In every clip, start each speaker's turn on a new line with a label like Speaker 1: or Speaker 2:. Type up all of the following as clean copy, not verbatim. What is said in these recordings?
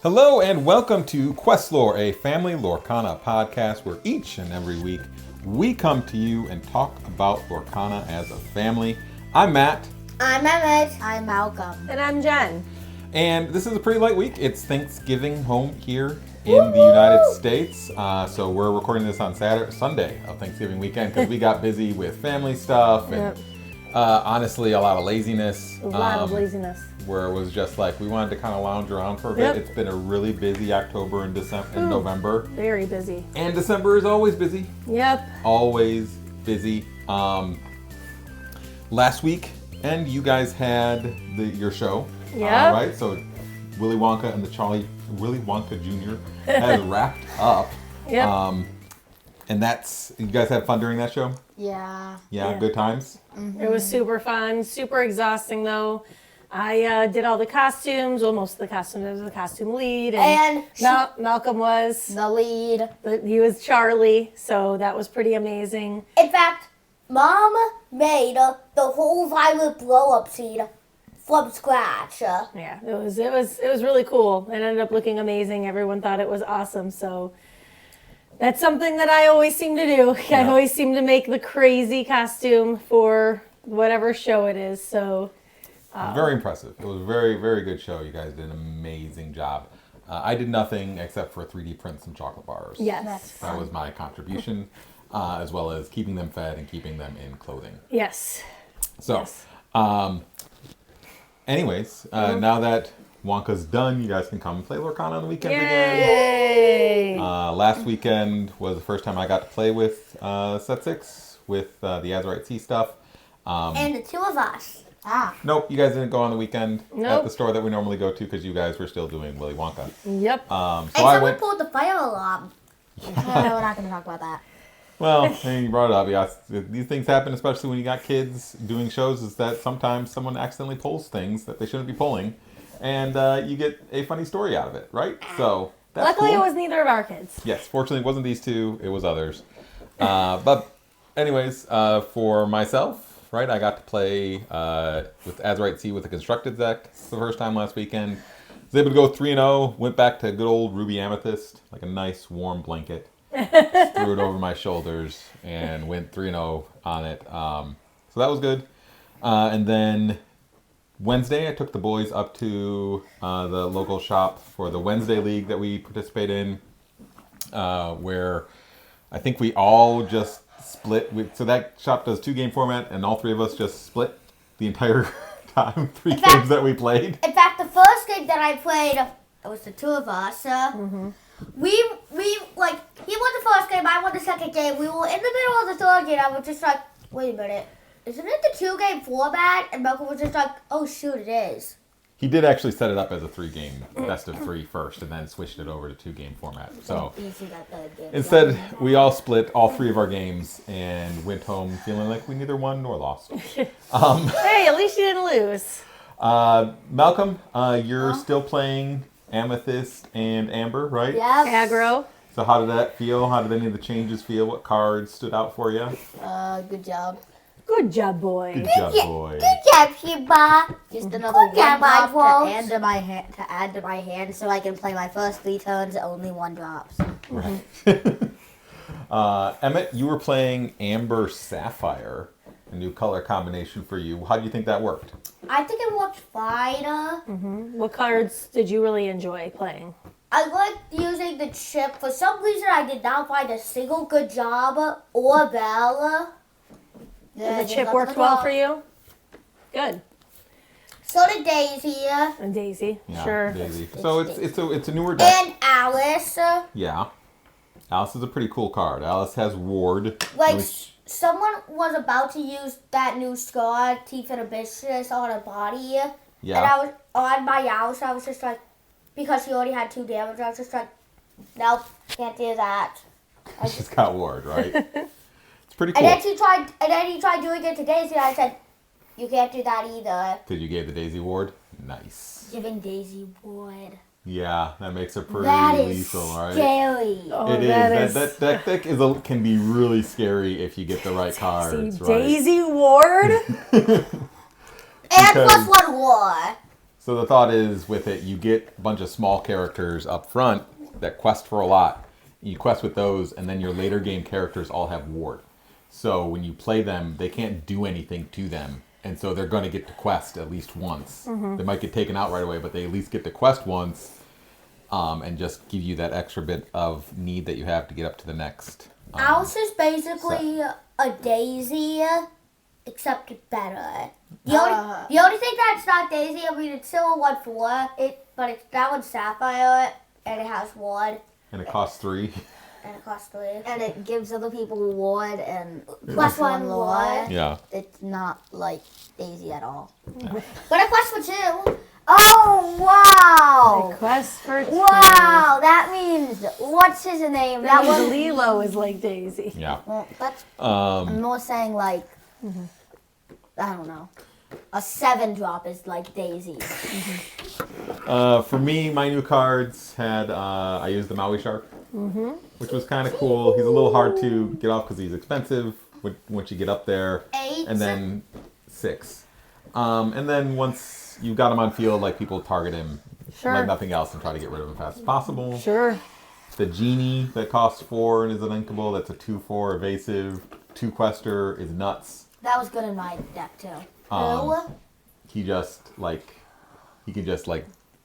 Speaker 1: Hello and welcome to QuestLore, a family Lorcana podcast where each and every week we come to you and talk about Lorcana as a family. I'm Matt.
Speaker 2: I'm Emmett. I'm Malcolm.
Speaker 3: And I'm Jen.
Speaker 1: And this is a pretty light week. It's Thanksgiving home here in the United States. So we're recording this on Sunday of Thanksgiving weekend because we got busy with family stuff and honestly a lot of laziness.
Speaker 3: A lot of laziness.
Speaker 1: Where it was just like we wanted to kind of lounge around for a bit.
Speaker 3: Yep.
Speaker 1: It's been a really busy October and December and November.
Speaker 3: Very busy.
Speaker 1: And December is always busy.
Speaker 3: Yep.
Speaker 1: Always busy. Last week, and you guys had your show.
Speaker 3: Yeah.
Speaker 1: Right? So Willy Wonka and the Willy Wonka Jr. has wrapped up.
Speaker 3: Yep.
Speaker 1: And you guys had fun during that show?
Speaker 2: Yeah.
Speaker 1: Yeah, good times?
Speaker 3: Mm-hmm. It was super fun, super exhausting though. I did all the costumes, well, most of the costumes. I was the costume lead. And Malcolm was
Speaker 2: the lead.
Speaker 3: He was Charlie, so that was pretty amazing.
Speaker 2: In fact, Mom made the whole violet blow-up scene from scratch.
Speaker 3: Yeah, it was really cool. It ended up looking amazing. Everyone thought it was awesome, so that's something that I always seem to do. Yeah. I always seem to make the crazy costume for whatever show it is, so...
Speaker 1: Very impressive. It was a very, very good show. You guys did an amazing job. I did nothing except for 3D print some chocolate bars.
Speaker 3: Yes.
Speaker 1: That was my contribution, as well as keeping them fed and keeping them in clothing.
Speaker 3: Yes.
Speaker 1: So,
Speaker 3: yes.
Speaker 1: Anyways, now that Wonka's done, you guys can come and play Lorcana on the weekends
Speaker 3: Yay!
Speaker 1: again. Last weekend was the first time I got to play with Set 6 with the Azurite Sea stuff.
Speaker 2: And the two of us.
Speaker 1: Nope, you guys didn't go on the weekend at
Speaker 3: Nope.
Speaker 1: the store that we normally go to because you guys were still doing Willy Wonka.
Speaker 3: Yep.
Speaker 2: And someone pulled the fire alarm.
Speaker 4: We're not going to talk about that.
Speaker 1: Well, you brought it up. Yes, these things happen, especially when you got kids doing shows, is that sometimes someone accidentally pulls things that they shouldn't be pulling, and you get a funny story out of it, right? So that's
Speaker 3: Luckily,
Speaker 1: cool.
Speaker 3: it was neither of our kids.
Speaker 1: Yes, fortunately, it wasn't these two. It was others. But anyways, for myself, right, I got to play with Azurite Sea with a constructed deck for the first time last weekend. Was able to go 3-0. Went back to good old Ruby Amethyst, like a nice warm blanket. Threw it over my shoulders and went 3-0 on it. So that was good. And then Wednesday, I took the boys up to the local shop for the Wednesday League that we participate in, where I think we all just split. So that shop does 2-game format, and all three of us just split the entire time, games that we played.
Speaker 2: In fact, the first game that I played, it was the two of us. We he won the first game, I won the second game. We were in the middle of the third game. I was just like, wait a minute, isn't it the 2-game format? And Malcolm was just like, oh shoot, it is.
Speaker 1: He did actually set it up as a 3-game best of 3 first, and then switched it over to 2-game format. So instead, we all split all 3 of our games and went home feeling like we neither won nor lost.
Speaker 3: Hey, at least you didn't lose.
Speaker 1: Malcolm, you're still playing Amethyst and Amber, right?
Speaker 2: Yes.
Speaker 3: Aggro.
Speaker 1: So how did that feel? How did any of the changes feel? What cards stood out for you?
Speaker 2: Good job.
Speaker 3: Good job, boy.
Speaker 1: Good job, boy.
Speaker 2: Good job, Sheba.
Speaker 4: Just another one
Speaker 2: job,
Speaker 4: drop
Speaker 2: Michael.
Speaker 4: to add to my hand so I can play my first 3 turns only 1 drops.
Speaker 1: Right. Emmett, you were playing Amber Sapphire, a new color combination for you. How do you think that worked?
Speaker 2: I think it worked fine.
Speaker 3: What cards did you really enjoy playing?
Speaker 2: I liked using the chip. For some reason, I did not find a single good job or bell.
Speaker 3: Did the chip work well for you? Good.
Speaker 2: So did Daisy.
Speaker 3: And Daisy,
Speaker 1: Yeah,
Speaker 3: sure.
Speaker 1: Daisy. So it's a newer deck.
Speaker 2: And Alice.
Speaker 1: Yeah. Alice is a pretty cool card. Alice has Ward.
Speaker 2: Like,
Speaker 1: which,
Speaker 2: someone was about to use that new scar, Teeth and Abyssus, on her body.
Speaker 1: yeah.
Speaker 2: And I was on my Alice. I was just like, because she already had 2 damage, I was just like, nope, can't do that.
Speaker 1: She's got Ward, right? It's pretty cool.
Speaker 2: And then he tried doing it to Daisy, and I said, you can't do that either.
Speaker 1: Because you gave the Daisy Ward? Nice.
Speaker 2: Giving Daisy Ward.
Speaker 1: Yeah, that makes her pretty
Speaker 2: That is
Speaker 1: lethal, right?
Speaker 2: scary.
Speaker 3: Oh,
Speaker 1: It is. That deck can be really scary if you get the right cards, right?
Speaker 3: Daisy Ward?
Speaker 2: And plus 1 war.
Speaker 1: So the thought is with it, you get a bunch of small characters up front that quest for a lot. You quest with those, and then your later game characters all have ward. So when you play them, they can't do anything to them. And so they're going to get to quest at least once. They might get taken out right away, but they at least get to quest once and just give you that extra bit of need that you have to get up to the next.
Speaker 2: Ours is basically a Daisy, except better. The only thing that's not Daisy, I mean, it's still a 1/4, but that one's Sapphire, and it has ward.
Speaker 1: And it costs 3.
Speaker 2: And it costs 3.
Speaker 4: And it gives other people reward and
Speaker 2: Plus one lore.
Speaker 1: Yeah.
Speaker 4: It's not like Daisy at all.
Speaker 2: But a quest for 2.
Speaker 4: Oh, wow.
Speaker 3: Request for 2.
Speaker 4: Wow, that means, what's his name?
Speaker 3: That
Speaker 4: That
Speaker 3: was
Speaker 4: was,
Speaker 3: Lilo is like Daisy.
Speaker 1: Yeah.
Speaker 4: well, that's, I'm more saying like, I don't know. A 7 drop is like Daisy.
Speaker 1: For me, my new cards had, I used the Maui Shark, which was kind of cool. He's a little hard to get off because he's expensive once you get up there.
Speaker 2: 8.
Speaker 1: And then 6. And then once you got him on field, like people target him
Speaker 3: Sure.
Speaker 1: like nothing else and try to get rid of him as fast as possible.
Speaker 3: Sure.
Speaker 1: The Genie that costs 4 and is an inkable, that's a 2/4 evasive. 2 quester is nuts.
Speaker 4: That was good in my deck too.
Speaker 1: He just he can just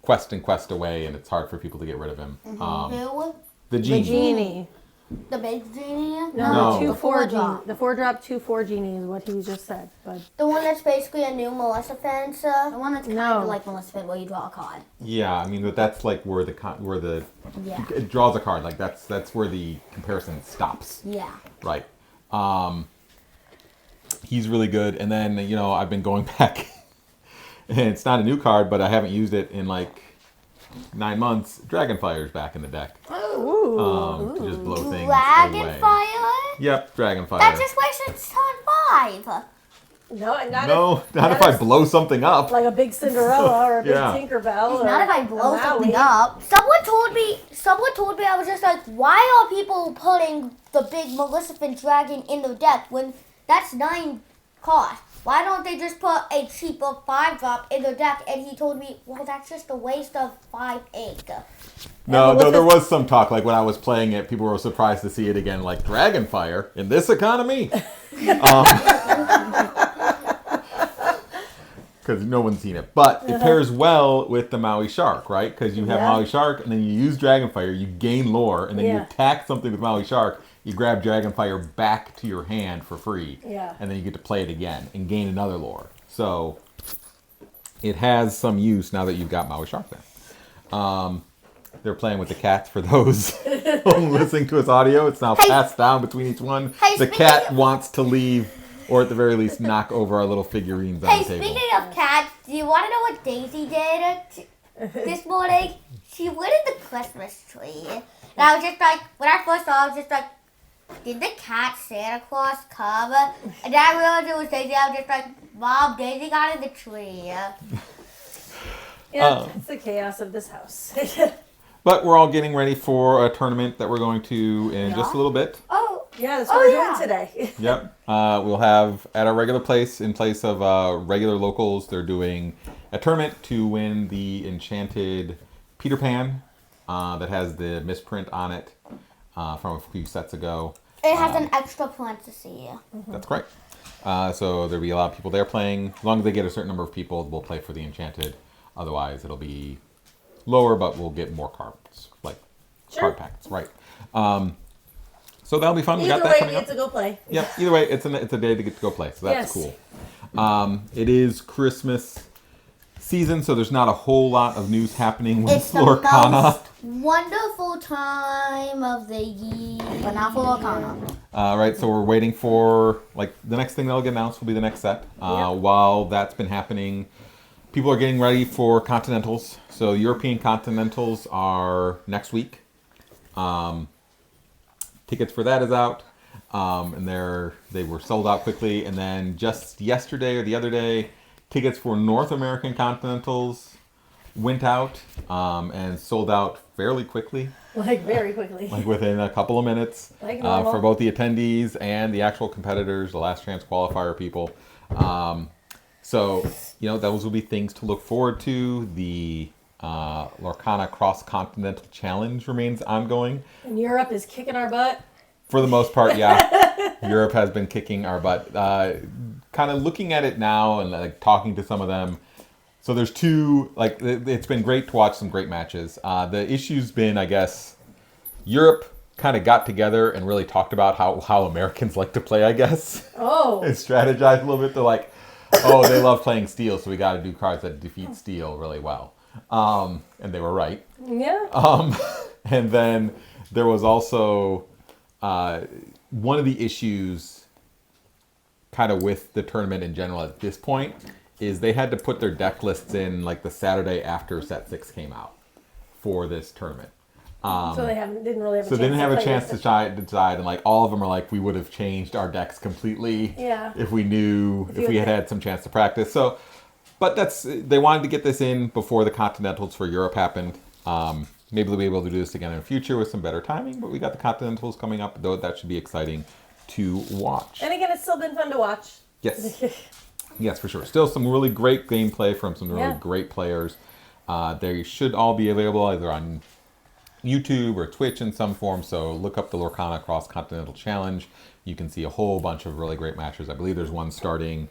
Speaker 1: quest and quest away, and it's hard for people to get rid of him.
Speaker 2: Who?
Speaker 1: The Genie.
Speaker 3: Genie.
Speaker 2: The big Genie?
Speaker 1: No.
Speaker 3: The 2/4 genie.
Speaker 4: drop.
Speaker 3: The 4-drop 2/4 genie is what he just said. But
Speaker 2: The one that's basically a new Maleficent.
Speaker 4: The one that's kind
Speaker 3: No.
Speaker 4: of like Maleficent where you draw a card.
Speaker 1: Yeah, I mean, but that's like where the
Speaker 4: Yeah.
Speaker 1: it draws a card. Like that's where the comparison stops.
Speaker 4: Yeah.
Speaker 1: Right. He's really good. And then I've been going back, and it's not a new card, but I haven't used it in like 9 months. Dragonfire's back in the deck.
Speaker 3: ooh.
Speaker 1: To just blow things away.
Speaker 2: Dragonfire?
Speaker 1: Yep, Dragonfire.
Speaker 2: That just wastes turn 5.
Speaker 3: No,
Speaker 1: not if I blow something up.
Speaker 3: like a big Cinderella or a big
Speaker 1: Yeah.
Speaker 3: Tinkerbell.
Speaker 4: Not
Speaker 3: or
Speaker 4: if I blow
Speaker 3: a
Speaker 4: something
Speaker 3: Maui.
Speaker 4: up.
Speaker 2: Someone told me, I was just like, why are people putting the big Maleficent dragon in their deck when that's 9 cost? Why don't they just put a cheaper 5-drop in their deck? And he told me, well, that's just a waste of 5 ink.
Speaker 1: No, though there was some talk, like when I was playing it, people were surprised to see it again, like Dragonfire in this economy. Because no one's seen it. But it pairs well with the Maui Shark, right? Because you have
Speaker 3: Yeah.
Speaker 1: Maui Shark, and then you use Dragonfire, you gain lore, and then you
Speaker 3: Yeah.
Speaker 1: attack something with Maui Shark, you grab Dragonfire back to your hand for free.
Speaker 3: Yeah.
Speaker 1: And then you get to play it again and gain another lore. So it has some use now that you've got Maui Shark there. They're playing with the cats for those listening to his audio. It's now passed down between each one.
Speaker 2: Hey,
Speaker 1: The
Speaker 2: speaking
Speaker 1: cat
Speaker 2: of-
Speaker 1: wants to leave, or at the very least knock over our little figurines on
Speaker 2: Hey,
Speaker 1: the table.
Speaker 2: speaking of cats, do you want to know what Daisy did this morning? She went in the Christmas tree. And I was just like, when I first saw it, I was just like, did the cat Santa Claus come? And then I realized it was Daisy. I was just like, Mom, Daisy got in the tree.
Speaker 3: Yeah, it's the chaos of this house.
Speaker 1: But we're all getting ready for a tournament that we're going to in just a little bit.
Speaker 2: Oh,
Speaker 3: Yeah, that's what we're
Speaker 2: yeah.
Speaker 3: doing today.
Speaker 1: Yep. We'll have at our regular place, in place of regular locals, they're doing a tournament to win the enchanted Peter Pan that has the misprint on it from a few sets ago.
Speaker 2: it has an extra parenthesis.
Speaker 1: That's correct. So there'll be a lot of people there playing. As long as they get a certain number of people, we'll play for the enchanted. Otherwise, it'll be lower, but we'll get more cards, like card packs, right? So that'll be fun. We got
Speaker 3: Either
Speaker 1: that
Speaker 3: way,
Speaker 1: coming
Speaker 3: we
Speaker 1: up.
Speaker 3: get to go play.
Speaker 1: Yep. Either way, it's a day to get to go play, so that's
Speaker 3: Yes.
Speaker 1: cool. It is Christmas season, so there's not a whole lot of news happening with
Speaker 2: It's the
Speaker 1: Lorcana.
Speaker 2: most wonderful time of the year.
Speaker 4: But not for Lorcana.
Speaker 1: Right, so we're waiting for the next thing that'll get announced will be the next set. While that's been happening, people are getting ready for Continentals. So European Continentals are next week. Tickets for that is out, and they were sold out quickly. And then just yesterday or the other day, tickets for North American Continentals went out and sold out fairly quickly,
Speaker 3: Like very quickly.
Speaker 1: like within a couple of minutes,
Speaker 3: Like normal.
Speaker 1: for both the attendees and the actual competitors, the last chance qualifier people. So those will be things to look forward to. The Lorcana Cross-Continental Challenge remains ongoing.
Speaker 3: And Europe is kicking our butt.
Speaker 1: For the most part, yeah. Europe has been kicking our butt. Kind of looking at it now and like talking to some of them. So there's two, like, it's been great to watch some great matches. The issue's been, I guess, Europe kind of got together and really talked about how Americans like to play, I guess.
Speaker 3: Oh.
Speaker 1: And strategized a little bit. They're like, oh, they love playing steel, so we got to do cards that defeat steel really well. And they were right.
Speaker 3: Yeah.
Speaker 1: And then there was also one of the issues kind of with the tournament in general at this point is they had to put their deck lists in like the Saturday after set 6 came out for this tournament.
Speaker 3: So they didn't really have a chance.
Speaker 1: So they didn't have a chance to
Speaker 3: decide.
Speaker 1: decide, and like all of them are like, we would have changed our decks completely if we knew, if we had some chance to practice. So, but they wanted to get this in before the Continentals for Europe happened. Maybe they'll be able to do this again in the future with some better timing, but we got the Continentals coming up, though that should be exciting to watch.
Speaker 3: And again, it's still been fun to watch.
Speaker 1: Yes. Yes, for sure. Still some really great gameplay from some really great players. They should all be available either on YouTube or Twitch in some form, so look up the Lorcana Cross-Continental Challenge. You can see a whole bunch of really great matches. I believe there's one starting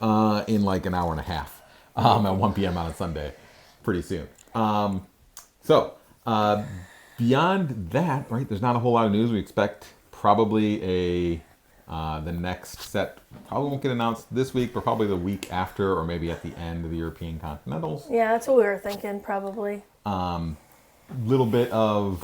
Speaker 1: in like an hour and a half at 1 p.m. on a Sunday pretty soon. Beyond that, right, there's not a whole lot of news. We expect probably the next set probably won't get announced this week, but probably the week after or maybe at the end of the European Continentals.
Speaker 3: Yeah, that's what we were thinking, probably.
Speaker 1: Little bit of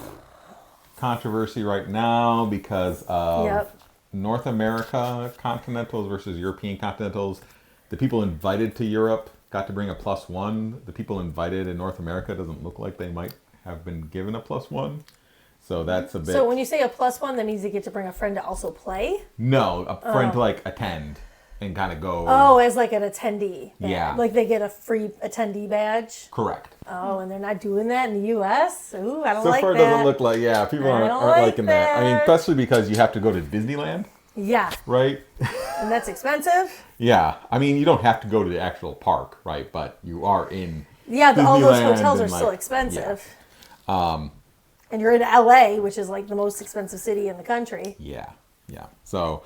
Speaker 1: controversy right now because of North America Continentals versus European Continentals. The people invited to Europe got to bring a +1. The people invited in North America doesn't look like they might have been given a +1. So that's a bit...
Speaker 3: So when you say a +1, that means you get to bring a friend to also play?
Speaker 1: No, a friend to like attend and kind of go...
Speaker 3: Oh, as like an attendee.
Speaker 1: Yeah.
Speaker 3: Like they get a free attendee badge?
Speaker 1: Correct.
Speaker 3: Oh, and they're not doing that in the U.S.? Ooh, I don't
Speaker 1: so
Speaker 3: like that.
Speaker 1: far it doesn't look like... Yeah, people aren't liking that. I mean, especially because you have to go to Disneyland.
Speaker 3: Yeah.
Speaker 1: Right?
Speaker 3: And that's expensive?
Speaker 1: Yeah. I mean, you don't have to go to the actual park, right? But you are in
Speaker 3: all those
Speaker 1: Disneyland
Speaker 3: hotels are
Speaker 1: and,
Speaker 3: still
Speaker 1: like,
Speaker 3: expensive.
Speaker 1: Yeah.
Speaker 3: And you're in L.A., which is like the most expensive city in the country.
Speaker 1: Yeah. So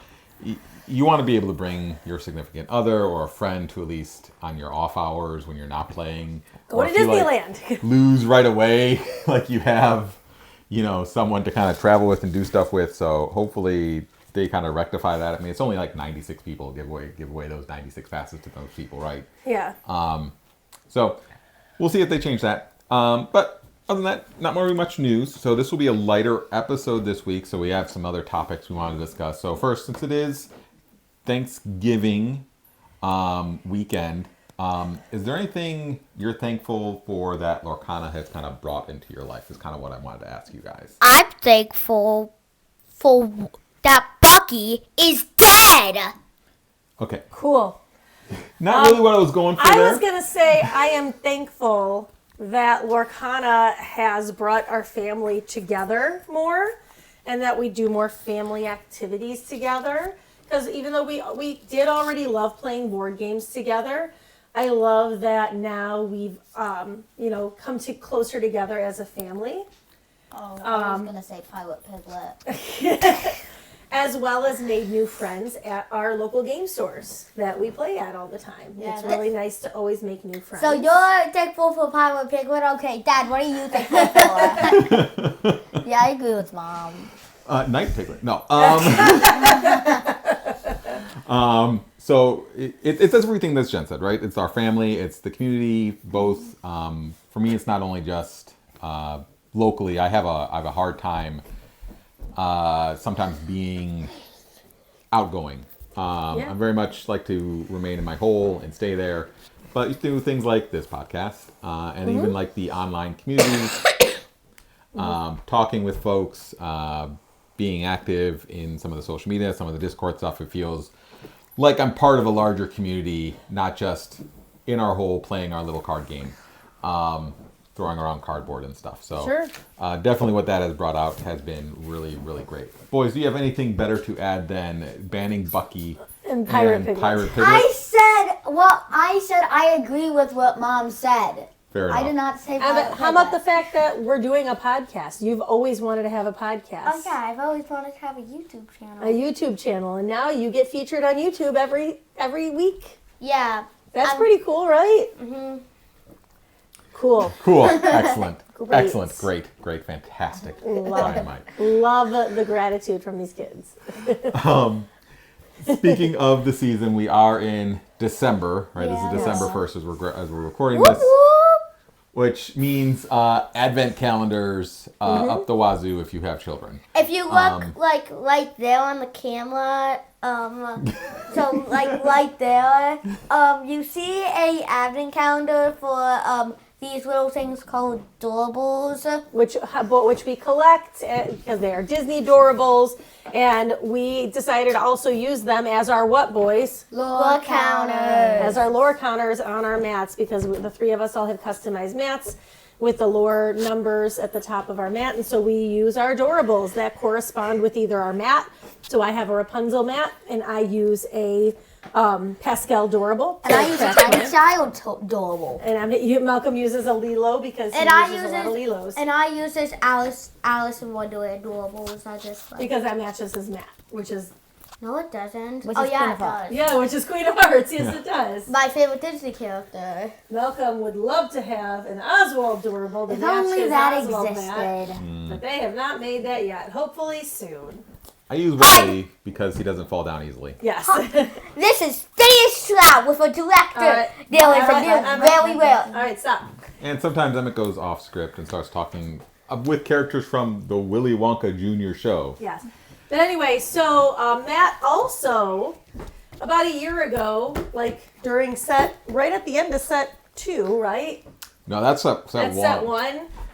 Speaker 1: you want to be able to bring your significant other or a friend to at least on your off hours when you're not playing.
Speaker 3: Go to Disneyland.
Speaker 1: Like, lose right away, like you have, someone to kind of travel with and do stuff with. So hopefully they kind of rectify that. I mean, it's only like 96 people give away those 96 passes to those people, right?
Speaker 3: Yeah.
Speaker 1: So we'll see if they change that. But other than that, not really much news. So this will be a lighter episode this week. So we have some other topics we want to discuss. So first, since it is Thanksgiving weekend, is there anything you're thankful for that Lorcana has kind of brought into your life? Is kind of what I wanted to ask you guys.
Speaker 2: I'm thankful for that Bucky is dead.
Speaker 1: Okay.
Speaker 3: Cool.
Speaker 1: Not really what I was going for
Speaker 3: I
Speaker 1: there.
Speaker 3: was going to say I am thankful that Lorcana has brought our family together more and that we do more family activities together. Because even though we did already love playing board games together, I love that now we've, come closer together as a family.
Speaker 4: Oh, I was going to say Pilot Piglet.
Speaker 3: As well as made new friends at our local game stores that we play at all the time.
Speaker 4: Yeah,
Speaker 3: it's really nice to always make new friends.
Speaker 2: So you're thankful for Pilot Piglet? Okay, Dad, what are you thankful for?
Speaker 4: Yeah, I agree with Mom.
Speaker 1: Night Piglet. No. So it's everything that Jen said, right? It's our family. It's the community. Both. For me, it's not only just locally. I have a hard time sometimes being outgoing. I very much like to remain in my hole and stay there. But you do things like this podcast and even like the online communities, talking with folks, being active in some of the social media, some of the Discord stuff. It feels like I'm part of a larger community, not just in our hole playing our little card game, throwing around cardboard and stuff. So
Speaker 3: Sure.
Speaker 1: Definitely what that has brought out has been really, really great. Boys, do you have anything better to add than banning Bucky
Speaker 3: And Pirate Piglet.
Speaker 1: Pirate Piglet?
Speaker 2: I said
Speaker 4: Well, I said I agree with what Mom said.
Speaker 1: Fair enough.
Speaker 4: I did not say.
Speaker 3: How about the fact that we're doing a podcast? You've always wanted to have a podcast.
Speaker 2: Oh yeah, I've always wanted to have a YouTube channel.
Speaker 3: A YouTube channel, and now you get featured on YouTube every week.
Speaker 2: Yeah.
Speaker 3: That's pretty cool, right?
Speaker 2: Mm-hmm.
Speaker 3: Cool.
Speaker 1: Cool. Excellent.
Speaker 3: Great.
Speaker 1: Excellent. Great. Fantastic. Dynamite.
Speaker 3: Love the gratitude from these kids.
Speaker 1: Speaking of the season, we are in December, right? This is December 1st as we're recording
Speaker 2: Whoop,
Speaker 1: this,
Speaker 2: whoop.
Speaker 1: which means advent calendars up the wazoo if you have children.
Speaker 2: If you look like right there on the camera, so like right there, you see a advent calendar for these little things called doorables.
Speaker 3: Which we collect because they are Disney doorables, and we decided to also use them as our what, boys?
Speaker 2: Lore counters.
Speaker 3: As our lore counters on our mats, because the three of us all have customized mats with the lore numbers at the top of our mat, and so we use our doorables that correspond with either our mat. So I have a Rapunzel mat, and I use a Pascal doorable.
Speaker 4: And I use a tiny child doorable.
Speaker 3: And Malcolm uses a Lilo because he uses a lot of Lilos.
Speaker 2: And I use this Alice in Wonderland doorables. I just like.
Speaker 3: Because that matches his mat, which is...
Speaker 2: No, it doesn't.
Speaker 4: Which
Speaker 2: Oh
Speaker 4: is
Speaker 2: yeah,
Speaker 4: Queen
Speaker 2: it
Speaker 4: of Hearts.
Speaker 2: does.
Speaker 3: Yeah, which is Queen of Hearts. Yes, it does.
Speaker 2: My favorite Disney character.
Speaker 3: Malcolm would love to have an Oswald durable to
Speaker 4: If
Speaker 3: match
Speaker 4: only
Speaker 3: his
Speaker 4: that
Speaker 3: Oswald mat,
Speaker 4: existed.
Speaker 3: but they have not made that yet. Hopefully soon.
Speaker 1: I use Wally because he doesn't fall down easily.
Speaker 3: Yes.
Speaker 2: This is Phineas Stroud with a director. There is very well.
Speaker 3: All right, stop.
Speaker 1: And sometimes Emmett goes off script and starts talking with characters from the Willy Wonka Jr. show.
Speaker 3: Yes. But anyway, so Matt also, about a year ago, like during right at the end of set 2, right?
Speaker 1: No, that's set
Speaker 3: That's
Speaker 1: one.
Speaker 3: set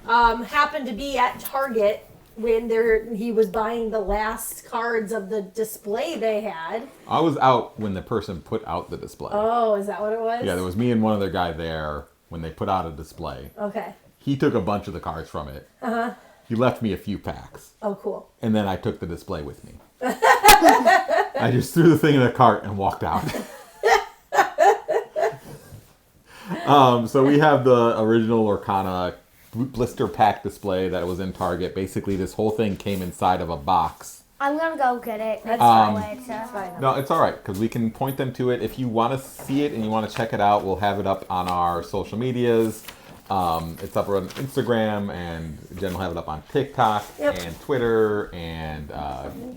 Speaker 3: 1. Happened to be at Target when he was buying the last cards of the display they had.
Speaker 1: I was out when the person put out the display.
Speaker 3: Oh, is that what it was?
Speaker 1: Yeah, there was me and one other guy there when they put out a display.
Speaker 3: Okay.
Speaker 1: He took a bunch of the cards from it. Uh-huh. He left me a few packs.
Speaker 3: Oh, cool.
Speaker 1: And then I took the display with me. I just threw the thing in a cart and walked out. So we have the original Lorcana blister pack display that was in Target. Basically, this whole thing came inside of a box.
Speaker 2: I'm gonna go get it.
Speaker 3: That's
Speaker 2: fine.
Speaker 1: No, it's all right because we can point them to it. If you want to see it and you want to check it out, we'll have it up on our social medias. It's up on Instagram, and Jen will have it up on TikTok and Twitter and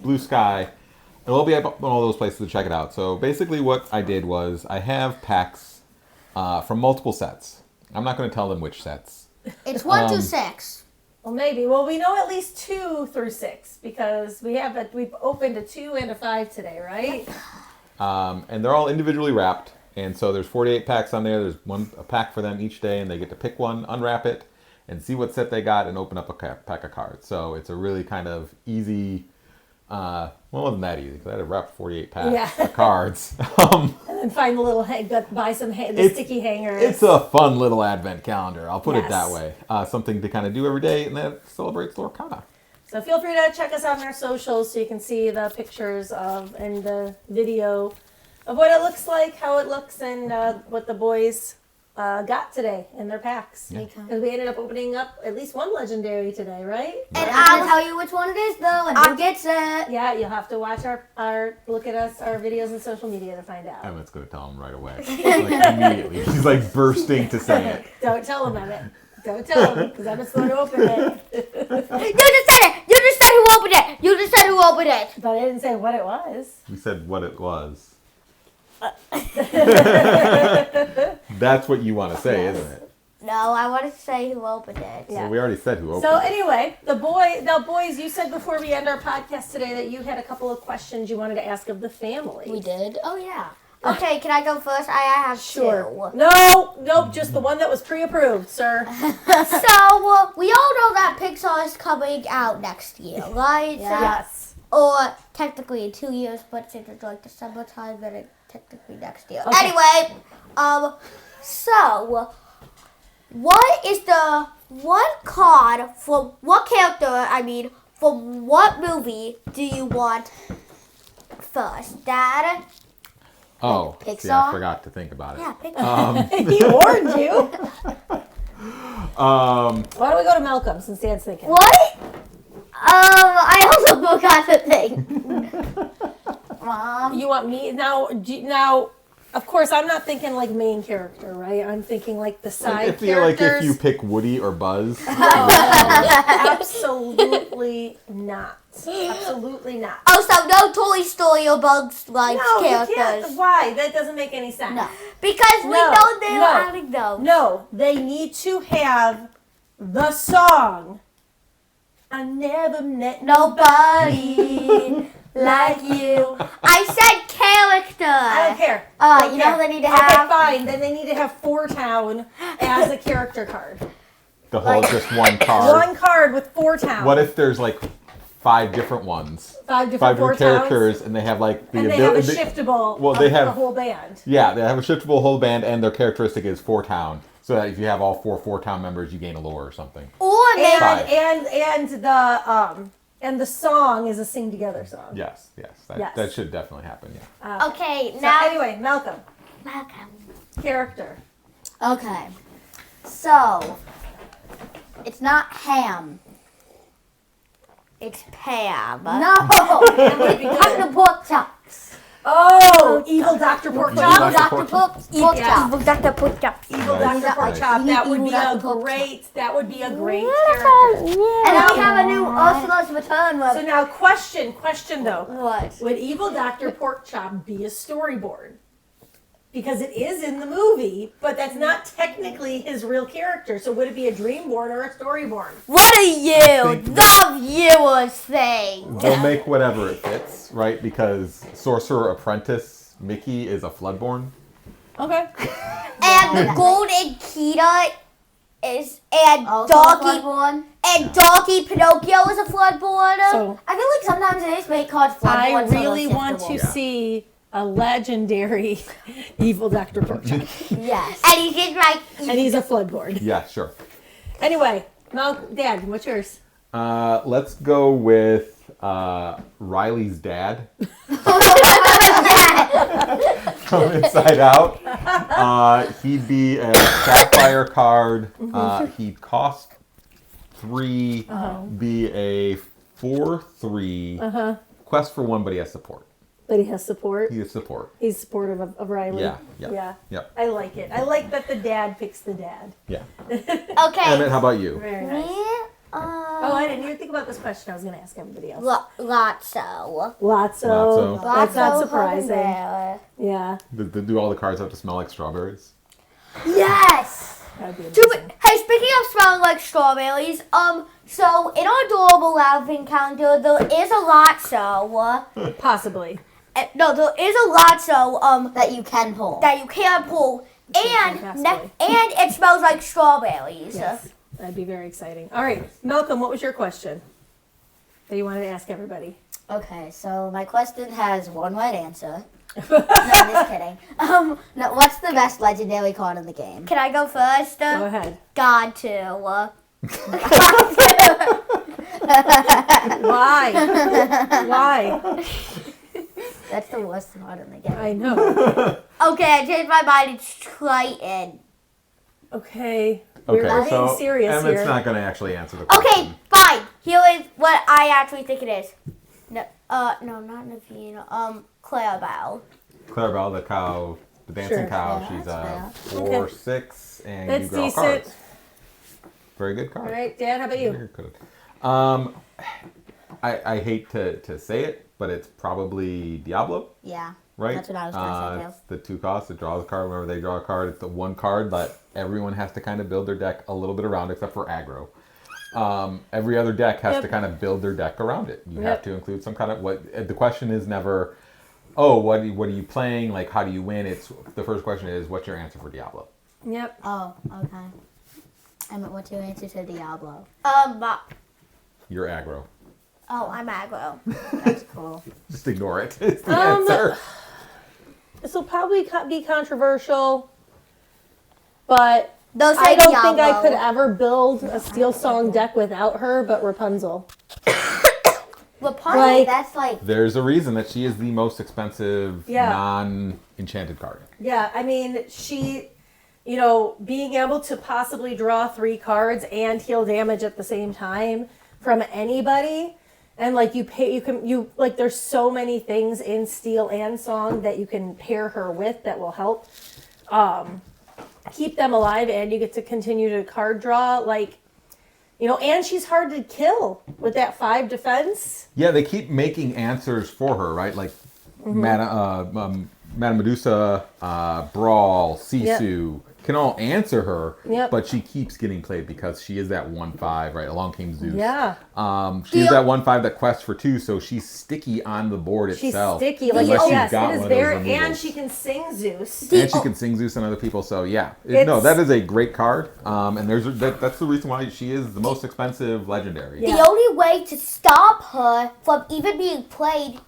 Speaker 1: Blue Sky. And we'll be up on all those places to check it out. So basically what I did was I have packs from multiple sets. I'm not going to tell them which sets.
Speaker 2: It's 1 to 6.
Speaker 3: Well, maybe. Well, we know at least 2 through 6 because we've opened a 2 and a 5 today, right?
Speaker 1: And they're all individually wrapped. And so there's 48 packs on there. There's a pack for them each day, and they get to pick one, unwrap it, and see what set they got, and open up a pack of cards. So it's a really kind of easy. Well, it wasn't that easy because I had to wrap 48 packs of cards.
Speaker 3: And then find the little buy some sticky hangers.
Speaker 1: It's a fun little advent calendar. I'll put it that way. Something to kind of do every day, and that celebrates Lorcana.
Speaker 3: So feel free to check us out on our socials so you can see the pictures and the video of what it looks like, how it looks, and what the boys got today in their packs. Because we ended up opening up at least one legendary today, right?
Speaker 2: And I'll tell you which one it is though, and who gets it.
Speaker 3: Yeah, you'll have to watch our look at us, our videos and social media to find out.
Speaker 1: Emmett's going to tell him right away. Like, immediately. He's like bursting to say it.
Speaker 3: Don't tell him, Emmett. Don't tell him, because Emmett's going to open it.
Speaker 2: You just said it! You just said who opened it! You just said who opened it!
Speaker 3: But I didn't say what it was.
Speaker 1: We said what it was. That's what you want to say, isn't it?
Speaker 2: No, I want to say who opened it.
Speaker 3: Yeah.
Speaker 1: Well, we already said who opened
Speaker 3: So
Speaker 1: it.
Speaker 3: anyway, boys, you said before we end our podcast today that you had a couple of questions you wanted to ask of the family.
Speaker 4: We did.
Speaker 2: Oh yeah. Okay, can I go first? I have
Speaker 3: Sure.
Speaker 2: two.
Speaker 3: Nope, just the one that was pre-approved, sir.
Speaker 2: So, we all know that Pixar is coming out next year, right?
Speaker 3: Yes.
Speaker 2: Or technically in 2 years, but since it's like December time, then it's technically next year.
Speaker 3: Okay.
Speaker 2: Anyway, so, what is the one card from what character, from what movie do you want first? Dad?
Speaker 1: Oh,
Speaker 4: Pixar?
Speaker 1: see, I forgot to think about it.
Speaker 2: Yeah, Pixar.
Speaker 3: He warned you.
Speaker 1: Um,
Speaker 3: Why don't we go to Malcolm since Dan's thinking?
Speaker 2: What? I also forgot to think. Mom.
Speaker 3: You want me now? Now, of course, I'm not thinking like main character, right? I'm thinking like the side
Speaker 1: I feel like
Speaker 3: characters.
Speaker 1: if you pick Woody or Buzz,
Speaker 3: Absolutely not. Absolutely not.
Speaker 2: Oh, so no Toy Story or Bugs Life
Speaker 3: No, you can't.
Speaker 2: characters.
Speaker 3: Why? That doesn't make any sense.
Speaker 2: No. Because we
Speaker 3: No,
Speaker 2: know they
Speaker 3: no.
Speaker 2: were adding those.
Speaker 3: No, they need to have the song. I never met
Speaker 2: Nobody like you. I said character.
Speaker 3: I don't care.
Speaker 2: You know who they need to have?
Speaker 3: Okay, fine. Then they need to have Four Town as a character card.
Speaker 1: the whole just one card.
Speaker 3: One card with Four Town.
Speaker 1: What if there's like 5 different ones?
Speaker 3: Five different Four
Speaker 1: characters,
Speaker 3: Towns?
Speaker 1: and they have like the
Speaker 3: And they have a
Speaker 1: ability.
Speaker 3: shiftable
Speaker 1: Well,
Speaker 3: of
Speaker 1: they have-
Speaker 3: the whole band.
Speaker 1: Yeah, they have a shiftable whole band, and their characteristic is 4 Town. So that if you have all 4 Town members, you gain a lore or something.
Speaker 2: Or maybe.
Speaker 1: Five.
Speaker 3: And the song is a sing together song.
Speaker 1: Yes. That,
Speaker 3: Yes.
Speaker 1: that should definitely happen. Yeah.
Speaker 2: Okay,
Speaker 3: So
Speaker 2: now.
Speaker 3: anyway, Malcolm,
Speaker 2: Malcolm.
Speaker 3: character.
Speaker 4: Okay. So, it's not ham.
Speaker 2: It's Pam.
Speaker 4: No!
Speaker 3: That would be
Speaker 4: It's
Speaker 3: good.
Speaker 4: the pork chops.
Speaker 3: Oh, evil Dr. Pork
Speaker 1: Evil
Speaker 3: Chop.
Speaker 1: Dr.
Speaker 4: Dr. Pork chops.
Speaker 2: Dr. Put up.
Speaker 3: Evil
Speaker 1: Nice.
Speaker 3: Dr. Pork
Speaker 1: Nice.
Speaker 3: Chop. That would be
Speaker 4: Evil
Speaker 3: a
Speaker 4: Dr. Pork
Speaker 3: great. That would be a great
Speaker 2: Yeah.
Speaker 3: character.
Speaker 4: And then we have a new Ursula's Return
Speaker 3: So
Speaker 4: web.
Speaker 3: now, question though.
Speaker 2: What?
Speaker 3: Would Evil Dr. Pork Chop be a storyboard? Because it is in the movie, but that's not technically his real character. So would it be a dreamborn or a storyborn?
Speaker 2: What do you, the viewers, think?
Speaker 1: They'll make whatever it fits, right? Because Sorcerer Apprentice Mickey is a Floodborn.
Speaker 3: Okay.
Speaker 2: And the Golden Kita is, and
Speaker 4: Also
Speaker 2: Donkey,
Speaker 4: Bloodborne.
Speaker 2: and Donkey Pinocchio is a Floodborn.
Speaker 3: So
Speaker 4: I feel like sometimes it is made called
Speaker 3: I
Speaker 4: Bloodborne.
Speaker 3: really want to
Speaker 1: Yeah.
Speaker 3: see a legendary Evil Dr. Pork Chop.
Speaker 4: Yes.
Speaker 2: And he's just like,
Speaker 3: And he's a floodboard.
Speaker 1: Yeah, sure.
Speaker 3: Anyway, now, Dad, what's yours?
Speaker 1: Let's go with Riley's dad from Inside Out. He'd be a Sapphire card. He'd cost 3, be a 4/3. Quest for 1, but he has support.
Speaker 3: But he has support.
Speaker 1: He has support.
Speaker 3: He's supportive of Riley.
Speaker 1: Yeah.
Speaker 3: I like it. I like that the dad picks the dad.
Speaker 1: Yeah.
Speaker 2: okay.
Speaker 1: Emmett, how about you?
Speaker 3: Very nice.
Speaker 2: Me?
Speaker 3: Oh, I didn't even think about this question. I was going to ask everybody else.
Speaker 2: Lotso.
Speaker 3: Lotso. That's not
Speaker 2: Lotso
Speaker 3: surprising.
Speaker 2: Bear.
Speaker 3: Yeah.
Speaker 1: Do all the cards have to smell like strawberries?
Speaker 2: Yes.
Speaker 3: That'd be
Speaker 2: Dude,
Speaker 3: amazing.
Speaker 2: hey, speaking of smelling like strawberries, so in our adorable laughing counter, there is a Lotso.
Speaker 3: Possibly.
Speaker 2: No, there is a Lotso,
Speaker 4: That you can pull.
Speaker 2: that you can pull, and
Speaker 3: Possibly.
Speaker 2: and it smells like strawberries.
Speaker 3: Yes. That'd be very exciting. All right. Malcolm, what was your question that you wanted to ask everybody?
Speaker 4: Okay, so my question has one right answer. No, I'm just kidding. No, what's the best legendary card in the game?
Speaker 2: Can I go first?
Speaker 3: Go ahead.
Speaker 2: God too.
Speaker 3: Why? Why?
Speaker 4: That's the worst card in the game.
Speaker 3: I know.
Speaker 2: Okay, I changed my mind. It's Triton.
Speaker 3: Okay.
Speaker 1: Okay,
Speaker 3: We're being
Speaker 1: so
Speaker 3: serious
Speaker 1: Emmett's
Speaker 3: here.
Speaker 1: not going to actually answer the question.
Speaker 2: Okay, fine. Here is what I actually think it is. No, no, not Navina. Clarabelle.
Speaker 1: Clarabelle, the cow, the dancing
Speaker 3: Sure.
Speaker 1: cow.
Speaker 4: Yeah,
Speaker 1: She's
Speaker 4: that's
Speaker 1: 4/6, and
Speaker 3: That's
Speaker 1: you draw
Speaker 3: decent.
Speaker 1: cards. Very good card.
Speaker 3: All right, Dan, how about you?
Speaker 1: Very good. I hate to say it, but it's probably Diablo,
Speaker 4: Yeah.
Speaker 1: right?
Speaker 4: That's what I was gonna say, too.
Speaker 1: It's the 2 costs. It draws a card. Whenever they draw a card, it's the 1 card that everyone has to kind of build their deck a little bit around, except for aggro. Every other deck has
Speaker 3: Yep.
Speaker 1: to kind of build their deck around it. You
Speaker 3: Yep.
Speaker 1: have to include some kind of the question is never, oh, what are you playing? Like, how do you win? It's the first question is, what's your answer for Diablo?
Speaker 3: Yep.
Speaker 4: Oh, okay. Emmett, what's your answer to Diablo?
Speaker 1: You're aggro.
Speaker 2: Oh, I'm aggro.
Speaker 4: That's cool.
Speaker 1: Just ignore it. It's the answer.
Speaker 3: This will probably be controversial, but
Speaker 2: They'll say
Speaker 3: I don't think I
Speaker 2: Diablo.
Speaker 3: could ever build a Steel Song deck without her, but Rapunzel.
Speaker 2: Rapunzel.
Speaker 3: Like-
Speaker 4: That's like
Speaker 1: There's a reason that she is the most expensive
Speaker 3: Yeah.
Speaker 1: non-enchanted card.
Speaker 3: Yeah, I mean, she, being able to possibly draw 3 cards and heal damage at the same time from anybody, and like there's so many things in Steel and Song that you can pair her with that will help keep them alive, and you get to continue to card draw, and she's hard to kill with that 5 defense.
Speaker 1: Yeah, they keep making answers for her, right? Like Madame Medusa, Brawl, Sisu can all answer her,
Speaker 3: Yep.
Speaker 1: but she keeps getting played because she is that 1/5, right? Along came Zeus.
Speaker 3: Yeah.
Speaker 1: She's that 1/5 that quests for 2, so she's sticky on the board
Speaker 3: She's
Speaker 1: itself.
Speaker 3: sticky,
Speaker 1: unless you've
Speaker 3: yes,
Speaker 1: got
Speaker 3: it is
Speaker 1: one of those
Speaker 3: very, and
Speaker 1: removals.
Speaker 3: she can sing Zeus.
Speaker 1: And she can sing Zeus and other people, so yeah. No,
Speaker 3: It's-
Speaker 1: that is a great card. And that's the reason why she is the most expensive legendary.
Speaker 3: Yeah.
Speaker 2: The only way to stop her from even being played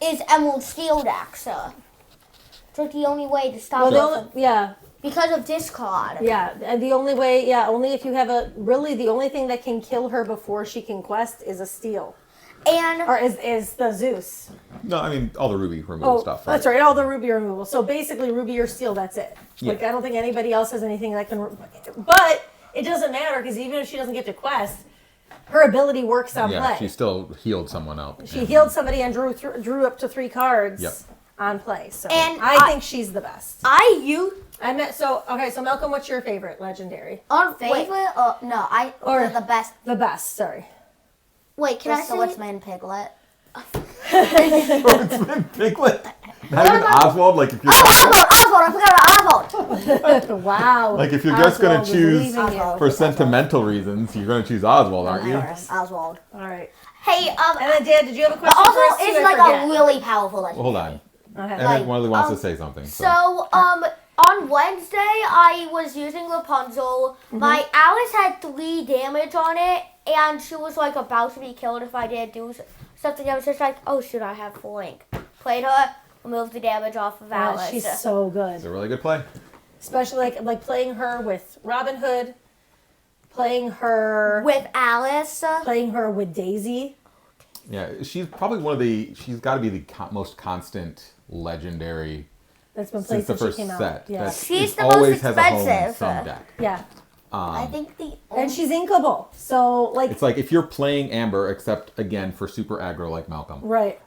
Speaker 2: is Emerald Steel decks. It's like the only way to stop her from, because of this card.
Speaker 3: And the only way, only if you have the only thing that can kill her before she can quest is a Steel.
Speaker 2: And
Speaker 3: Or is the Zeus.
Speaker 1: No, I mean, all the ruby removal stuff, right?
Speaker 3: That's right, all the ruby removal. So basically ruby or steel, that's it. Like,
Speaker 1: Yeah.
Speaker 3: I don't think anybody else has anything that can, but it doesn't matter, because even if she doesn't get to quest, her ability works on
Speaker 1: Yeah,
Speaker 3: play.
Speaker 1: she still healed someone out.
Speaker 3: She healed somebody and drew up to 3 cards
Speaker 1: Yep.
Speaker 3: on play. So
Speaker 2: And
Speaker 3: I think she's the best. So Malcolm, what's your favorite legendary?
Speaker 4: favorite or no? Or the best.
Speaker 3: The best, sorry.
Speaker 2: Wait, can I say?
Speaker 4: Swordsman Piglet.
Speaker 1: Swordsman Piglet. Not even Oswald. Like if you're
Speaker 2: Oswald! I forgot about Oswald!
Speaker 3: Wow.
Speaker 1: like if you're just gonna
Speaker 3: Oswald was
Speaker 1: choose
Speaker 3: leaving you.
Speaker 1: for sentimental reasons, you're gonna choose Oswald, aren't you?
Speaker 4: Oswald.
Speaker 3: All right.
Speaker 2: Hey,
Speaker 3: And then Dan, did you have a question
Speaker 2: Oswald
Speaker 3: for us too?
Speaker 2: is
Speaker 3: I
Speaker 2: like
Speaker 3: forget.
Speaker 2: a really powerful
Speaker 1: Well,
Speaker 2: legend.
Speaker 1: hold on.
Speaker 3: Okay.
Speaker 1: Emmett Wiley wants to say something.
Speaker 2: So, on Wednesday, I was using Rapunzel. My Alice had 3 damage on it, and she was like about to be killed if I didn't do something. I was just like, oh shoot, I have full ink. Played her, removed the damage off of
Speaker 3: Yeah,
Speaker 2: Alice.
Speaker 3: she's so good.
Speaker 1: It's a really good play.
Speaker 3: Especially like playing her with Robin Hood, playing her
Speaker 2: With Alice.
Speaker 3: playing her with Daisy.
Speaker 1: Yeah, she's probably she's got to be the most constant legendary
Speaker 3: That's been played
Speaker 1: since the
Speaker 3: since she
Speaker 1: first
Speaker 3: came out.
Speaker 1: set.
Speaker 3: Yeah.
Speaker 1: that
Speaker 2: She's
Speaker 1: it
Speaker 2: the most
Speaker 1: always has a home in
Speaker 2: expensive.
Speaker 1: some deck.
Speaker 3: Yeah.
Speaker 4: I think the
Speaker 3: And she's inkable. So like
Speaker 1: It's like if you're playing Amber, except again for super aggro like Malcolm,
Speaker 3: right.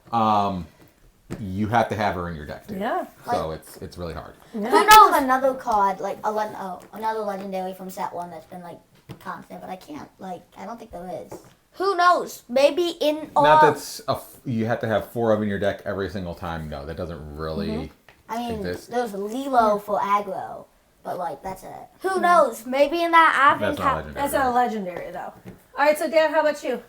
Speaker 1: you have to have her in your deck too.
Speaker 3: Yeah.
Speaker 1: So it's really hard.
Speaker 4: who knows another card like another legendary from set 1 that's been like constant, but I can't I don't think there is.
Speaker 2: Who knows? Maybe in all.
Speaker 1: Not that's you have to have 4 of in your deck every single time. No, that doesn't really
Speaker 4: I mean,
Speaker 1: exist.
Speaker 4: there's Lilo for aggro, but that's it.
Speaker 2: Who knows? Maybe in that
Speaker 1: That's
Speaker 2: advent
Speaker 1: not legendary.
Speaker 3: That's not a legendary though. All right, so Dan, how about you?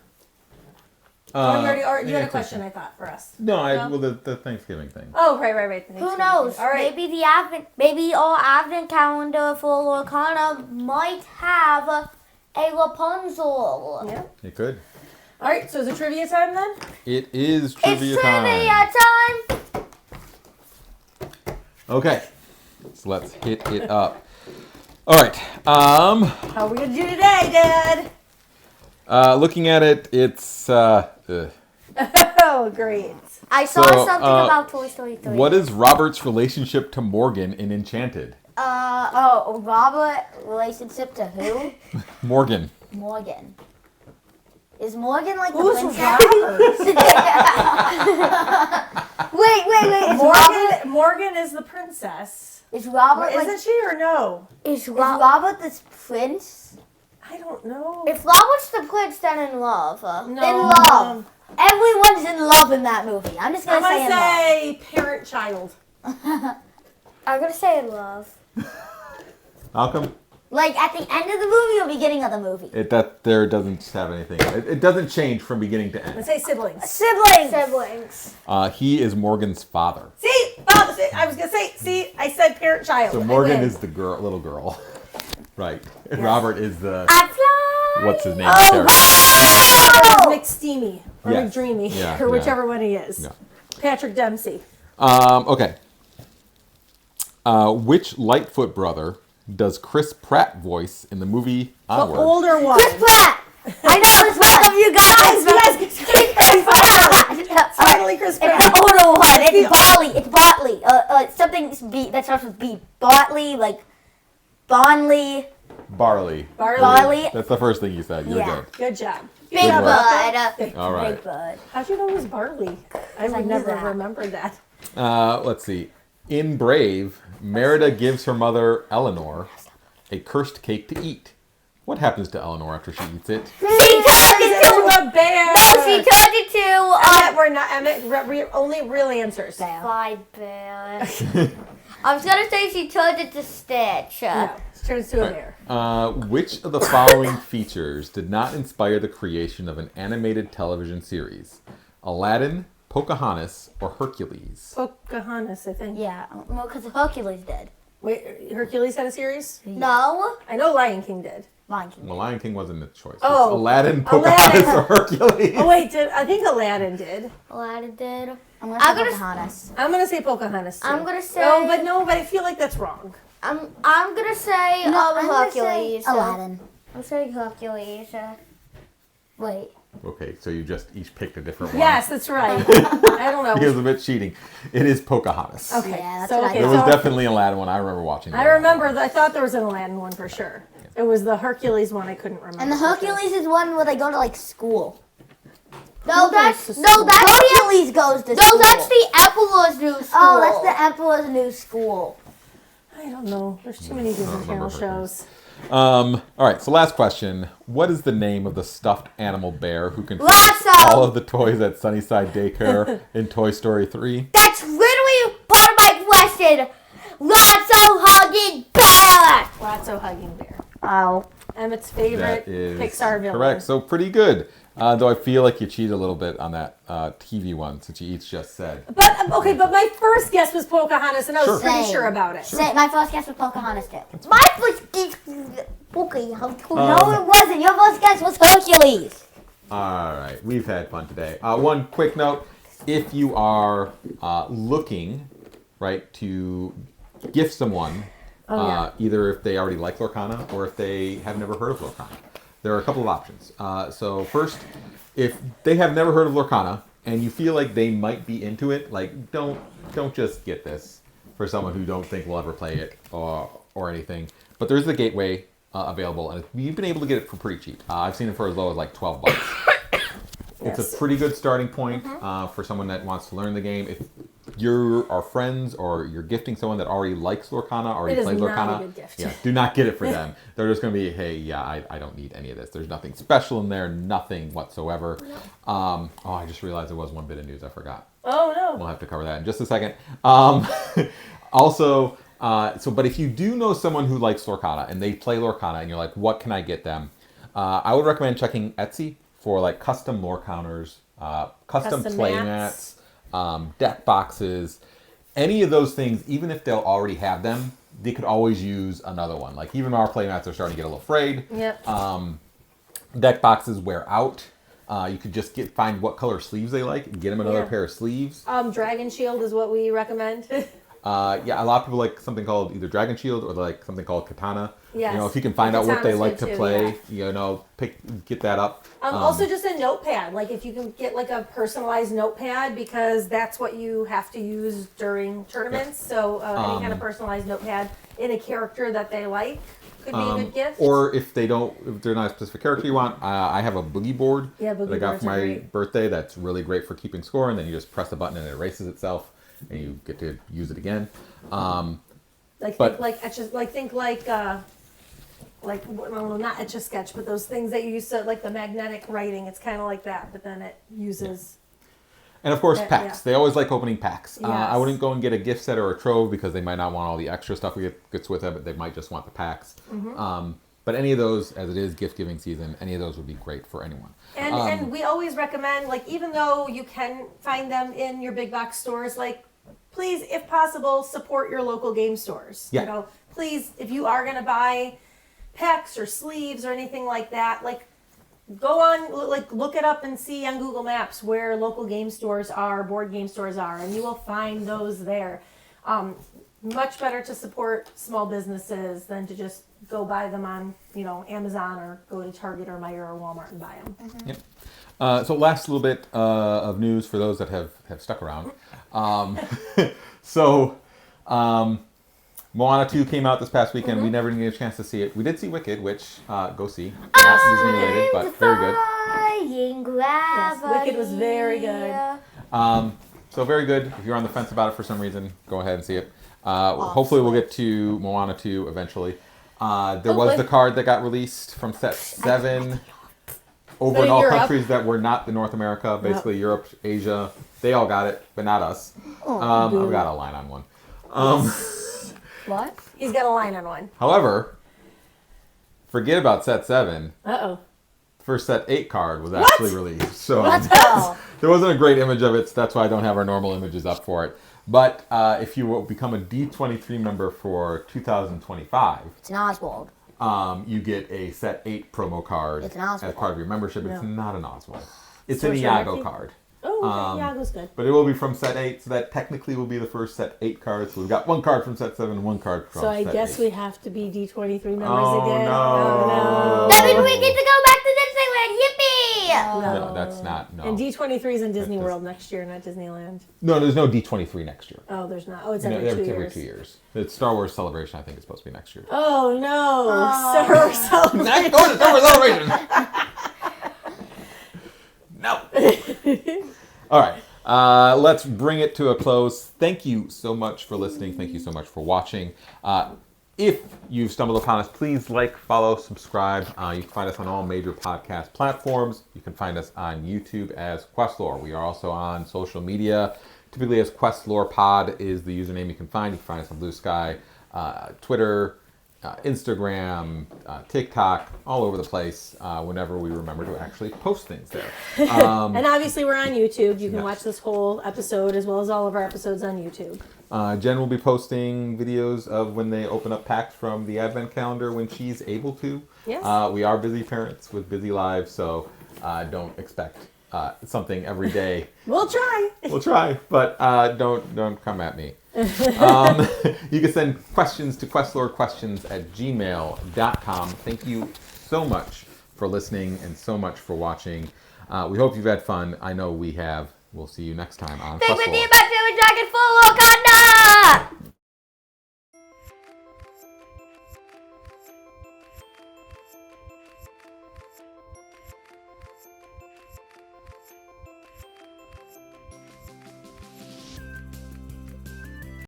Speaker 3: You had a question I thought for us.
Speaker 1: No,
Speaker 3: No?
Speaker 1: well the Thanksgiving thing.
Speaker 3: Oh, right.
Speaker 2: Who knows?
Speaker 3: All right.
Speaker 2: Maybe our advent calendar for Lorcana might have a Rapunzel.
Speaker 3: Yeah.
Speaker 1: It could.
Speaker 3: All right, so is it trivia time then?
Speaker 1: It is
Speaker 2: It's
Speaker 1: trivia
Speaker 2: trivia
Speaker 1: time.
Speaker 2: time.
Speaker 1: Okay, so let's hit it up. All right.
Speaker 3: How are we gonna do today, Dad?
Speaker 1: Looking at it, it's
Speaker 3: Oh, great.
Speaker 2: I saw
Speaker 1: So,
Speaker 2: something about Toy Story 3.
Speaker 1: what is Robert's relationship to Morgan in Enchanted?
Speaker 4: Robert relationship to who?
Speaker 1: Morgan.
Speaker 4: Morgan. Is Morgan like
Speaker 3: Who's
Speaker 4: the princess?
Speaker 3: Wait.
Speaker 4: Is Robert,
Speaker 3: Morgan is the princess.
Speaker 4: is Robert like,
Speaker 3: Isn't she or no?
Speaker 2: Is
Speaker 4: is Robert this prince?
Speaker 3: I don't know.
Speaker 2: If Robert's the prince, then in love.
Speaker 3: No.
Speaker 4: In love. Everyone's in love in that movie. I'm just
Speaker 3: I'm
Speaker 4: gonna
Speaker 3: gonna
Speaker 4: say in love.
Speaker 3: say parent-child.
Speaker 2: I'm gonna say in love.
Speaker 1: Malcolm?
Speaker 4: Like at the end of the movie or beginning of the movie?
Speaker 1: That there doesn't have anything. It doesn't change from beginning to
Speaker 3: Let's
Speaker 1: end.
Speaker 3: say siblings.
Speaker 4: Siblings.
Speaker 2: Siblings.
Speaker 1: He is Morgan's father.
Speaker 3: See? Oh, I was gonna say, see, I said parent-child.
Speaker 1: So
Speaker 3: I
Speaker 1: Morgan
Speaker 3: win.
Speaker 1: is the little girl. Right. And Robert is the,
Speaker 2: I fly.
Speaker 1: what's his name?
Speaker 4: Oh,
Speaker 1: character.
Speaker 3: Robert is McSteamy or
Speaker 1: Yes.
Speaker 3: McDreamy
Speaker 1: Yeah,
Speaker 3: or
Speaker 1: yeah.
Speaker 3: whichever one he is.
Speaker 1: Yeah.
Speaker 3: Patrick Dempsey.
Speaker 1: Okay. Which Lightfoot brother does Chris Pratt voice in the movie
Speaker 3: The
Speaker 1: Onward?
Speaker 3: older one.
Speaker 2: Chris Pratt. I know it's one of you guys.
Speaker 3: You guys It's totally Chris Pratt.
Speaker 4: Oh no, it's Botley. It's Botley. Something B that starts with B. Botley, like Bonley.
Speaker 1: Barley.
Speaker 4: Barley.
Speaker 1: That's the first thing you said. You're
Speaker 4: Yeah.
Speaker 1: good.
Speaker 3: Good job.
Speaker 4: Big
Speaker 1: Good work.
Speaker 4: Bud.
Speaker 1: All right.
Speaker 4: Big Bud.
Speaker 3: How'd you know it was barley? I
Speaker 4: I
Speaker 3: would
Speaker 4: knew
Speaker 3: never
Speaker 4: that.
Speaker 3: have remembered that.
Speaker 1: Let's see. In Brave, Merida gives her mother, Eleanor, a cursed cake to eat. What happens to Eleanor after she eats it?
Speaker 2: She turned into
Speaker 3: a bear.
Speaker 2: No, she turned into
Speaker 3: Emmett, we're not Emmett. Only real answers.
Speaker 2: Bye, bear. I was gonna say she turned into Stitch.
Speaker 3: No, it turns to a bear.
Speaker 1: Which of the following features did not inspire the creation of an animated television series? Aladdin, Pocahontas, or Hercules?
Speaker 3: Pocahontas, I think.
Speaker 4: Yeah, well, because Hercules did.
Speaker 3: Wait, Hercules had a series?
Speaker 2: No.
Speaker 3: I know Lion King did.
Speaker 4: Lion King.
Speaker 1: The Lion King wasn't a choice. It's
Speaker 3: Oh.
Speaker 1: Aladdin, Pocahontas, or Hercules?
Speaker 3: Oh wait, I think Aladdin did.
Speaker 2: Aladdin did.
Speaker 4: I'm
Speaker 2: I'm
Speaker 4: gonna
Speaker 2: gonna-
Speaker 4: say Pocahontas.
Speaker 3: I'm gonna say Pocahontas too.
Speaker 2: I'm gonna say.
Speaker 3: Oh, but I feel like that's wrong.
Speaker 2: I'm gonna say
Speaker 4: I'm gonna say
Speaker 2: Hercules.
Speaker 4: Aladdin.
Speaker 2: I'm saying Hercules.
Speaker 4: Wait.
Speaker 1: Okay, so you just each picked a different one.
Speaker 3: Yes, that's right. I don't know.
Speaker 1: It was a bit cheating. It is Pocahontas.
Speaker 3: Okay,
Speaker 4: Yeah, that's
Speaker 3: so
Speaker 4: what I
Speaker 3: okay,
Speaker 1: There
Speaker 4: thought.
Speaker 1: was
Speaker 3: so
Speaker 1: definitely an Aladdin one. I remember watching.
Speaker 3: I remember. I thought there was an Aladdin one for sure. It was the Hercules one. I couldn't remember.
Speaker 4: And the
Speaker 3: for sure.
Speaker 4: Hercules is one where they go to like school.
Speaker 2: No, that's
Speaker 3: goes to
Speaker 2: no,
Speaker 3: school?
Speaker 2: that's the
Speaker 4: Hercules goes to
Speaker 2: no,
Speaker 4: school.
Speaker 2: that's the Emperor's new school.
Speaker 4: Oh, that's the Emperor's New School.
Speaker 3: I don't know. There's too many Disney
Speaker 1: remember
Speaker 3: Channel
Speaker 1: Hercules.
Speaker 3: shows.
Speaker 1: All right, so last question. What is the name of the stuffed animal bear who controls
Speaker 2: Lasso.
Speaker 1: all of the toys at Sunnyside Daycare in Toy Story 3?
Speaker 2: That's literally part of my question. Lotso hugging bear.
Speaker 3: Lotso hugging bear.
Speaker 4: Oh.
Speaker 3: Emmett's favorite
Speaker 1: That is
Speaker 3: Pixar villain.
Speaker 1: correct. So pretty good. Though I feel like you cheated a little bit on that TV one, since you each just said.
Speaker 3: But okay, but my first guess was Pocahontas, and I was
Speaker 1: Sure.
Speaker 3: pretty
Speaker 4: Same.
Speaker 3: sure about it.
Speaker 4: Say, my first guess was Pocahontas too.
Speaker 2: My first guess. Okay, how cool.
Speaker 4: No, it wasn't. Your first guess was Hercules.
Speaker 1: All right, we've had fun today. One quick note: if you are looking, right, to gift someone, either if they already like Lorcana or if they have never heard of Lorcana, there are a couple of options. So first, if they have never heard of Lorcana and you feel like they might be into it, like don't just get this for someone who don't think will ever play it or anything. But there's the gateway available, and you've been able to get it for pretty cheap. I've seen it for as low as like $12. It's a pretty good starting point for someone that wants to learn the game. If you are friends or you're gifting someone that already likes Lorcana, already
Speaker 3: It is
Speaker 1: plays
Speaker 3: not
Speaker 1: Lorcana,
Speaker 3: a good gift.
Speaker 1: yeah, do not get it for them. They're just going to be, hey, yeah, I don't need any of this. There's nothing special in there, nothing whatsoever. I just realized there was one bit of news I forgot.
Speaker 3: Oh no.
Speaker 1: We'll have to cover that in just a second. Also, but if you do know someone who likes Lorcana and they play Lorcana and you're like, what can I get them? I would recommend checking Etsy for like custom lore counters, custom play
Speaker 3: mats.
Speaker 1: deck boxes, any of those things. Even if they'll already have them, they could always use another one. Like even our play mats are starting to get a little frayed.
Speaker 3: Yep.
Speaker 1: Deck boxes wear out. You could just find what color sleeves they like and get them another
Speaker 3: Yeah.
Speaker 1: pair of sleeves.
Speaker 3: Dragon Shield is what we recommend.
Speaker 1: Yeah, a lot of people like something called either Dragon Shield or like something called Katana.
Speaker 3: Yes.
Speaker 1: You know, if you can find out what they
Speaker 3: Katana's
Speaker 1: like
Speaker 3: good
Speaker 1: to
Speaker 3: too,
Speaker 1: play, get that up.
Speaker 3: Also, just a notepad. Like if you can get like a personalized notepad, because that's what you have to use during tournaments. So any kind of personalized notepad in a character that they like could be a good gift.
Speaker 1: Or if they're not a specific character you want, I have a boogie board
Speaker 3: Yeah, boogie
Speaker 1: that I got
Speaker 3: boards
Speaker 1: for
Speaker 3: are
Speaker 1: my
Speaker 3: great.
Speaker 1: birthday. That's really great for keeping score, and then you just press the button and it erases itself, and you get to use it again.
Speaker 3: Well, not Etch a Sketch, but those things that you use to, like the magnetic writing. It's kind of like that, but then it uses.
Speaker 1: And of course,
Speaker 3: Yeah,
Speaker 1: packs.
Speaker 3: yeah.
Speaker 1: They always like opening packs. I
Speaker 3: Yes.
Speaker 1: wouldn't go and get a gift set or a trove because they might not want all the extra stuff we gets with it, but they might just want the packs. But any of those, as it is gift giving season, any of those would be great for anyone.
Speaker 3: And we always recommend, like, even though you can find them in your big box stores, like, please, if possible, support your local game stores.
Speaker 1: Yeah.
Speaker 3: You know, please, if you are going to buy packs or sleeves or anything like that, like, go on, like, look it up and see on Google Maps where local game stores are, board game stores are, and you will find those there. much better to support small businesses than to just go buy them on, Amazon or go to Target or Meijer or Walmart and buy them.
Speaker 1: Yep. So last little bit of news for those that have stuck around. Moana 2 came out this past weekend. We never did get a chance to see it. We did see Wicked, which go see. Not Disney related, but very good.
Speaker 3: Yes, Wicked was very good.
Speaker 1: So very good. If you're on the fence about it for some reason, go ahead and see it. Hopefully we'll get to Moana 2 eventually. There was the card that got released from set 7 over in all
Speaker 3: Europe.
Speaker 1: countries that were not the North America, basically Europe, Asia. They all got it, but not us. I've got a line on one.
Speaker 4: What?
Speaker 3: He's got a line on one.
Speaker 1: However, forget about set 7.
Speaker 3: Uh-oh.
Speaker 1: First set 8 card was actually released. So
Speaker 4: Let's go.
Speaker 1: there wasn't a great image of it, so that's why I don't have our normal images up for it. But if you will become a D23 member for 2025,
Speaker 4: It's an Oswald.
Speaker 1: you get a set 8 promo card
Speaker 4: It's an
Speaker 1: as
Speaker 4: Oswald.
Speaker 1: part of your membership.
Speaker 3: Yeah.
Speaker 1: It's not an Oswald. It's
Speaker 3: So
Speaker 1: an
Speaker 3: it's
Speaker 1: Iago
Speaker 3: Ricky?
Speaker 1: card.
Speaker 3: Oh, okay. Iago's good.
Speaker 1: But it will be from set 8, so that technically will be the first set 8 cards. So we've got one card from set 7 and one card from
Speaker 3: So I
Speaker 1: set
Speaker 3: guess
Speaker 1: 8.
Speaker 3: we have to be D23 members
Speaker 1: Oh,
Speaker 3: again.
Speaker 1: no.
Speaker 3: Oh,
Speaker 2: That means we get to go back to Disneyland. Yippee!
Speaker 3: no.
Speaker 1: No, that's not. No.
Speaker 3: And D23 is in Disney
Speaker 1: That
Speaker 3: World next year, not Disneyland.
Speaker 1: No, there's no D23 next year.
Speaker 3: Oh, there's not. Oh, it's
Speaker 1: No,
Speaker 3: every 2
Speaker 1: every
Speaker 3: years.
Speaker 1: 2 years. It's Star Wars Celebration, I think, is supposed to be next year.
Speaker 3: Oh, no. Star Wars Celebration.
Speaker 1: Not going to Star Wars Celebration! No! All right. Let's bring it to a close. Thank you so much for listening. Thank you so much for watching. If you've stumbled upon us, please like, follow, subscribe. You can find us on all major podcast platforms. You can find us on YouTube as QuestLore. We are also on social media. Typically as QuestLore Pod is the username you can find. You can find us on Blue Sky, Twitter, Instagram, TikTok, all over the place whenever we remember to actually post things there.
Speaker 3: And obviously, we're on YouTube. You can
Speaker 1: Yes.
Speaker 3: watch this whole episode as well as all of our episodes on YouTube.
Speaker 1: Jen will be posting videos of when they open up packs from the Advent calendar when she's able to.
Speaker 3: Yes.
Speaker 1: We are busy parents with busy lives, so don't expect something every day.
Speaker 3: We'll try.
Speaker 1: We'll try, but don't come at me. You can send questions to QuestLoreQuestions@gmail.com. Thank you so much for listening and so much for watching. We hope you've had fun. I know we have. We'll see you next time on
Speaker 2: Thanks for
Speaker 1: QuestLore.
Speaker 2: being back to the Dragon Full Lorcana!